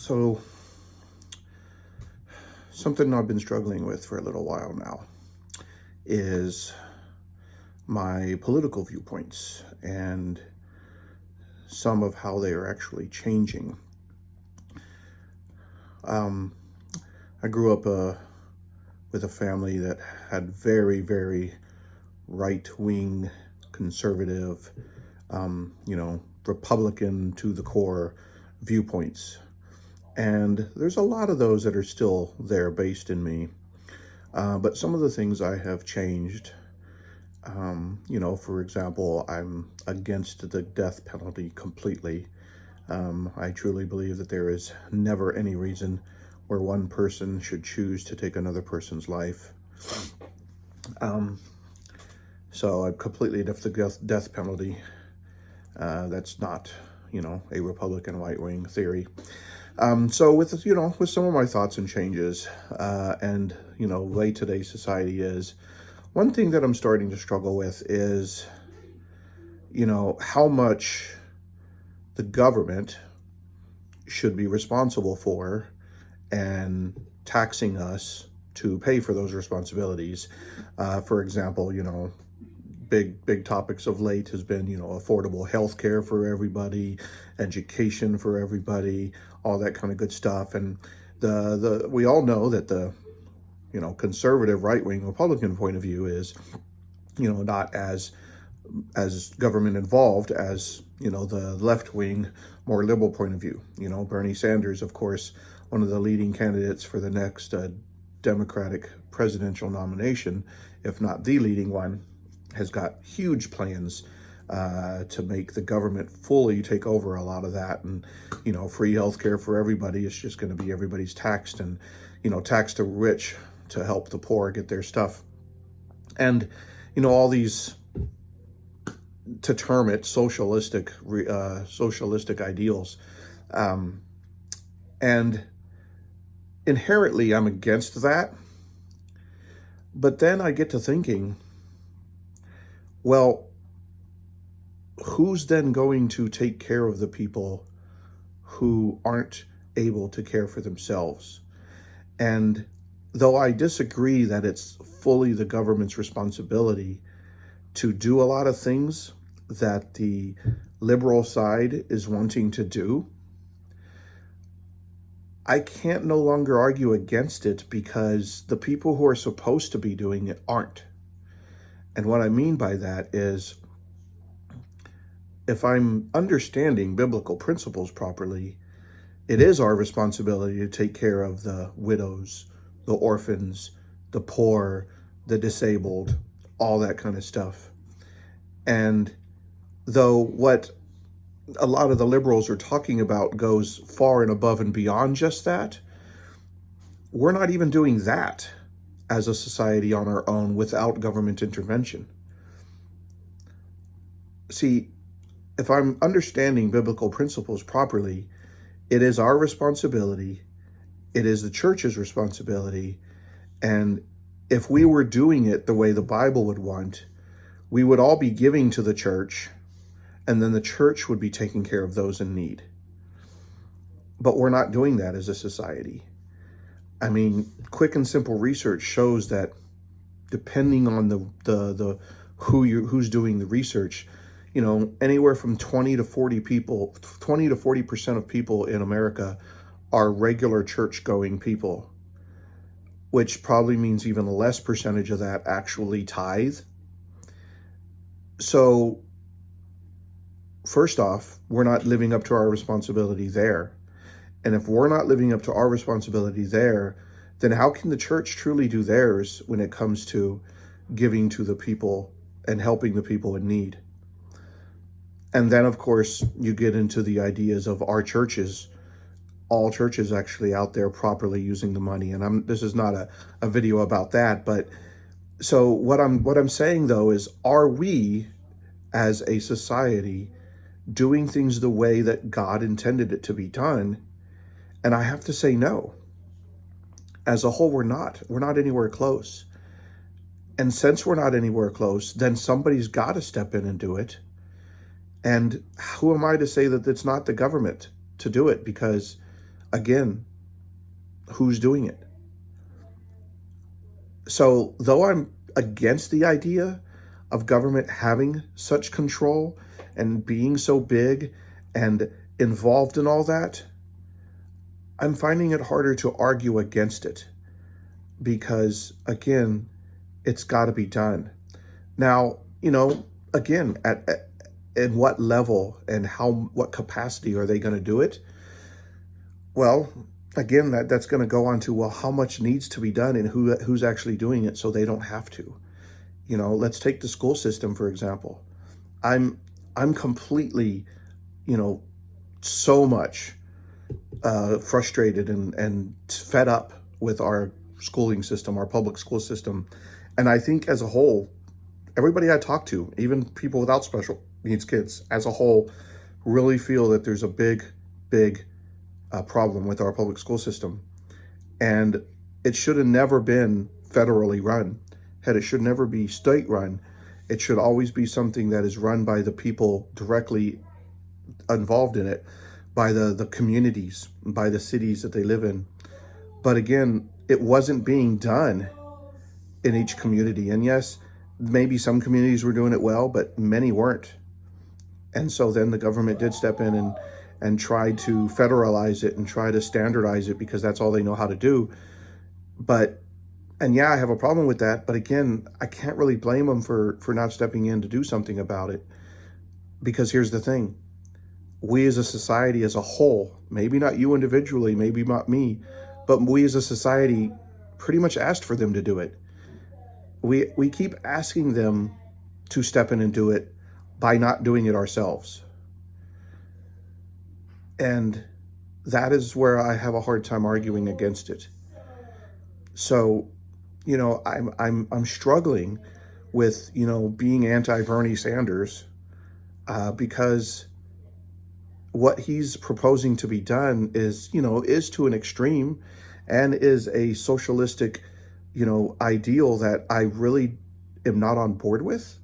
So, something I've been struggling with for a little while now is my political viewpoints and some of how they are actually changing. I grew up with a family that had very, very right-wing, conservative, Republican to the core viewpoints. And there's a lot of those that are still there based in me. But some of the things I have changed, for example, I'm against the death penalty completely. I truly believe that there is never any reason where one person should choose to take another person's life. So I'm completely against the death penalty. That's not, a Republican right-wing theory. So with some of my thoughts and changes, and the way today's society is, one thing that I'm starting to struggle with is, how much the government should be responsible for and taxing us to pay for those responsibilities. For example, big topics of late has been, affordable health care for everybody, education for everybody, all that kind of good stuff. And we all know that the, conservative right-wing Republican point of view is, not as government involved as, the left-wing, more liberal point of view. Bernie Sanders, of course, one of the leading candidates for the next Democratic presidential nomination, if not the leading one, has got huge plans to make the government fully take over a lot of that. And, free health care for everybody. It's just going to be everybody's taxed and, tax the rich to help the poor get their stuff. And, all these, to term it, socialistic ideals. And inherently, I'm against that. But then I get to thinking, well, who's then going to take care of the people who aren't able to care for themselves? And though I disagree that it's fully the government's responsibility to do a lot of things that the liberal side is wanting to do, I can't no longer argue against it because the people who are supposed to be doing it aren't. And what I mean by that is, if I'm understanding biblical principles properly, it is our responsibility to take care of the widows, the orphans, the poor, the disabled, all that kind of stuff. And though what a lot of the liberals are talking about goes far and above and beyond just that, we're not even doing that as a society on our own without government intervention. See, if I'm understanding biblical principles properly, it is our responsibility, it is the church's responsibility, and if we were doing it the way the Bible would want, we would all be giving to the church, and then the church would be taking care of those in need. But we're not doing that as a society. I mean, quick and simple research shows that depending on who's doing the research, anywhere from 20 to 40% of people in America are regular church-going people, which probably means even a less percentage of that actually tithe. So, first off, we're not living up to our responsibility there. And if we're not living up to our responsibility there, then how can the church truly do theirs when it comes to giving to the people and helping the people in need? And then, of course, you get into the ideas of our churches, all churches actually out there properly using the money. And this is not a video about that. But so what I'm saying, though, is, are we as a society doing things the way that God intended it to be done? And I have to say no. As a whole, we're not anywhere close. And since we're not anywhere close, then somebody's got to step in and do it. And who am I to say that it's not the government to do it? Because again, who's doing it? So though I'm against the idea of government having such control and being so big and involved in all that, I'm finding it harder to argue against it because, again, it's got to be done. Now, again, at what level and what capacity are they going to do it? Well, again, that's going to go on to, well, how much needs to be done and who's actually doing it so they don't have to. Let's take the school system, for example. I'm completely, so much frustrated and fed up with our schooling system, our public school system. And I think as a whole, everybody I talk to, even people without special needs kids as a whole, really feel that there's a big problem with our public school system. And it should have never been federally run. It should never be state run. It should always be something that is run by the people directly involved in it, by the communities, by the cities that they live in. But again, it wasn't being done in each community. And yes, maybe some communities were doing it well, but many weren't. And so then the government did step in and try to federalize it and try to standardize it because that's all they know how to do. And yeah, I have a problem with that. But again, I can't really blame them for not stepping in to do something about it. Because here's the thing. We as a society as a whole, maybe not you individually, maybe not me, but we as a society pretty much asked for them to do it. We keep asking them to step in and do it by not doing it ourselves. And that is where I have a hard time arguing against it. So, I'm struggling with, being anti-Bernie Sanders because what he's proposing to be done is to an extreme and is a socialistic, ideal that I really am not on board with.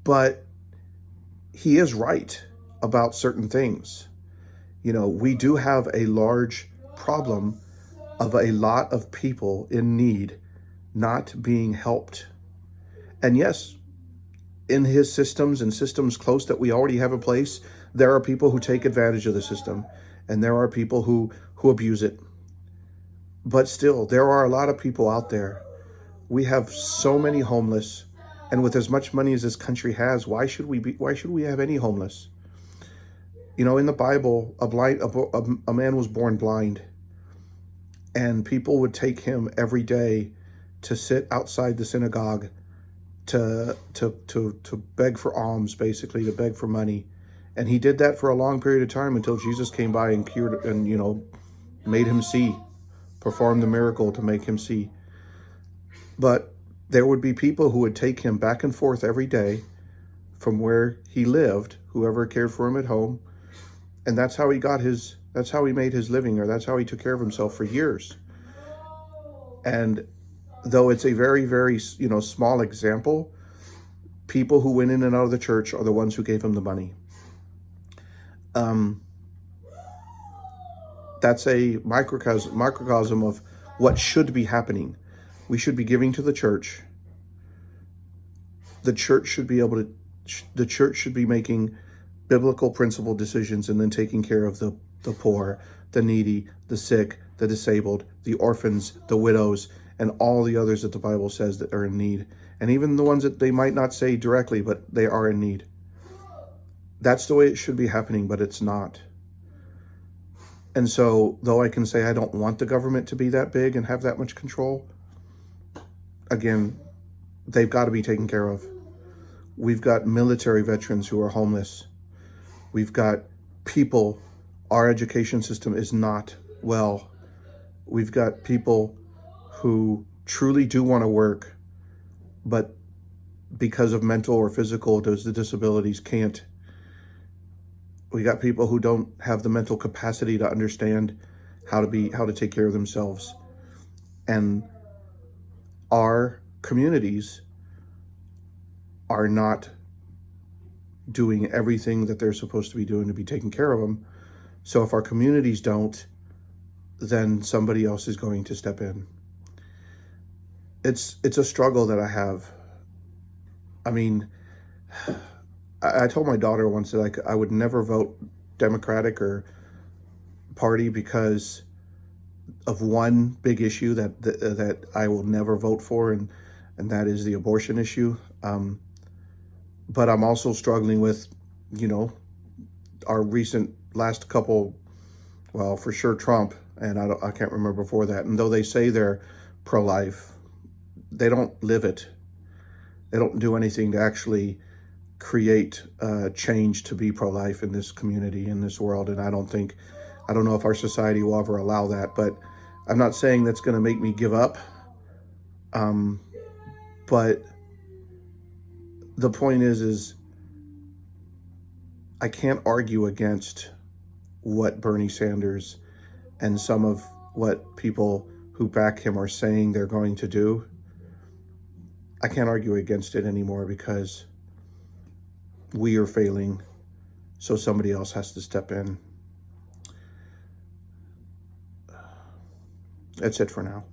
But he is right about certain things. We do have a large problem of a lot of people in need not being helped. And yes, in his systems and systems close that we already have in place, there are people who take advantage of the system and there are people who abuse it. But still, there are a lot of people out there. We have so many homeless, and with as much money as this country has, why should we have any homeless? In the Bible, a man was born blind, and people would take him every day to sit outside the synagogue to beg for alms, basically to beg for money. And he did that for a long period of time until Jesus came by and cured and made him see, performed the miracle to make him see. But there would be people who would take him back and forth every day from where he lived, whoever cared for him at home, and that's how he made his living, or that's how he took care of himself for years. And though it's a very, very, small example, people who went in and out of the church are the ones who gave him the money. That's a microcosm of what should be happening. We should be giving to the church. The church should be making biblical principle decisions and then taking care of the poor, the needy, the sick, the disabled, the orphans, the widows, and all the others that the Bible says that are in need. And even the ones that they might not say directly, but they are in need. That's the way it should be happening, but it's not. And so, though I can say I don't want the government to be that big and have that much control, again, they've got to be taken care of. We've got military veterans who are homeless. We've got people, our education system is not well. We've got people who truly do want to work, but because of mental or physical disabilities can't. We got people who don't have the mental capacity to understand how to take care of themselves. And our communities are not doing everything that they're supposed to be doing to be taking care of them So if our communities don't, then somebody else is going to step in. It's a struggle that I have. I mean, I told my daughter once that I would never vote Democratic or party because of one big issue that I will never vote for, and that is the abortion issue. But I'm also struggling with, you know, our recent last couple, well, for sure Trump, and I can't remember before that. And though they say they're pro-life, they don't live it. They don't do anything to actually create change to be pro-life in this community, in this world. And I don't know if our society will ever allow that, but I'm not saying that's going to make me give up. But the point is I can't argue against what Bernie Sanders and some of what people who back him are saying they're going to do. I can't argue against it anymore because we are failing, so somebody else has to step in. That's it for now.